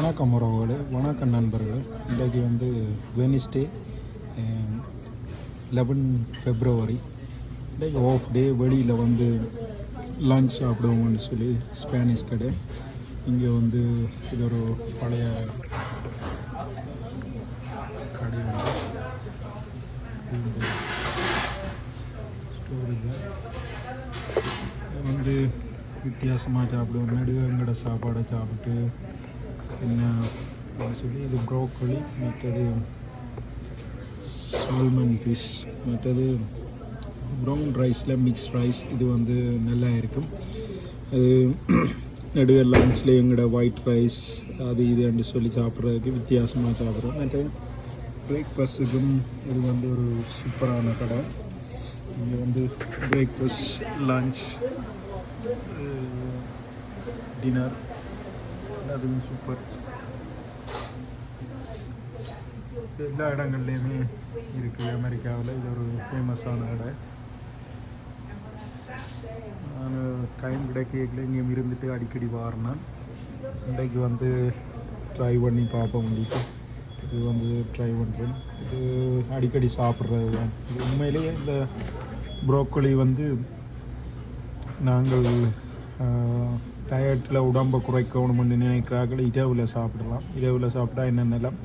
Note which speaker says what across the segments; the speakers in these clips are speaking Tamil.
Speaker 1: வணக்கம் உறவுகளே, வணக்கம் நண்பர்களே. இன்றைக்கு வந்து வெனிஸ்டே 11 February. இன்றைக்கு ஆஃப் டே. வெளியில் வந்து லன்ச் சாப்பிடுவோம்னு சொல்லி ஸ்பானிஷ் கடை. இங்கே வந்து இது ஒரு பழைய கடை வந்து வித்தியாசமாக சாப்பிடுவோம். நடுவங்கட சாப்பாடை சாப்பிட்டு என்ன சொல்லி இது ப்ரோக்கோலி, மற்றது சால்மன் ஃபிஷ், மற்றது ப்ரௌன் ரைஸில் மிக்ஸ் ரைஸ். இது வந்து நல்லா இருக்கும். அது நடுவர் லன்ச்சில் எங்களோட ஒயிட் ரைஸ் அது இதுன்னு சொல்லி சாப்பிட்றதுக்கு வித்தியாசமாக சாப்பிட்றோம். மற்ற பிரேக்ஃபாஸ்ட்டுக்கும் இது வந்து ஒரு சூப்பரான கடை. இங்கே வந்து பிரேக்ஃபாஸ்ட், லன்ச், டின்னர் அதுவும் சூப்பர். எல்லா இடங்கள்லையுமே இருக்குது. அமெரிக்காவில் இது ஒரு ஃபேமஸான கடை. நான் டைம் கிடைக்கல இங்கேயும் இருந்துட்டு அடிக்கடி வாரினேன். இன்றைக்கு வந்து ட்ரை பண்ணி பார்ப்போம் முடியும். இது வந்து ட்ரை பண்ணுறேன். இது அடிக்கடி சாப்பிட்றது தான். இது உண்மையிலேயே இந்த ப்ரோக்கோலி வந்து நாங்கள் டயட்டில் உடம்பை குறைக்கணும்னு நினைக்கிறார்கள். இரவில் சாப்பிடலாம். இரவில் சாப்பிட்டா என்னென்னலாம்.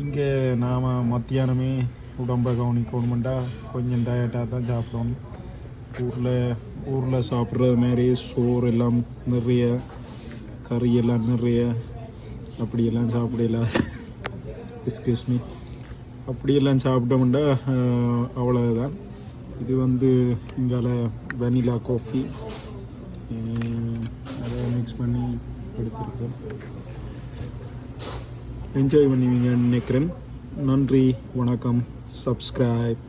Speaker 1: இங்கே நாம் மத்தியானமே உடம்பை கவனிக்கணுமெண்டா கொஞ்சம் டயட்டாக தான் சாப்பிடணும். ஊரில் சாப்பிட்றது மாதிரி சோறு எல்லாம் நிறைய, கறியெல்லாம் நிறைய அப்படியெல்லாம் சாப்பிடலாம். எக்ஸ்கியூஸ் மீ, அப்படியெல்லாம் சாப்பிட்டோம்டா அவ்வளோதான். இது வந்து இங்கால வெனிலா காஃபி அதை மிக்ஸ் பண்ணி எடுத்துருக்கேன். என்ஜாய் பண்ணுவீங்கன்னு நினைக்கிறேன். நன்றி, வணக்கம், சப்ஸ்கிரைப்.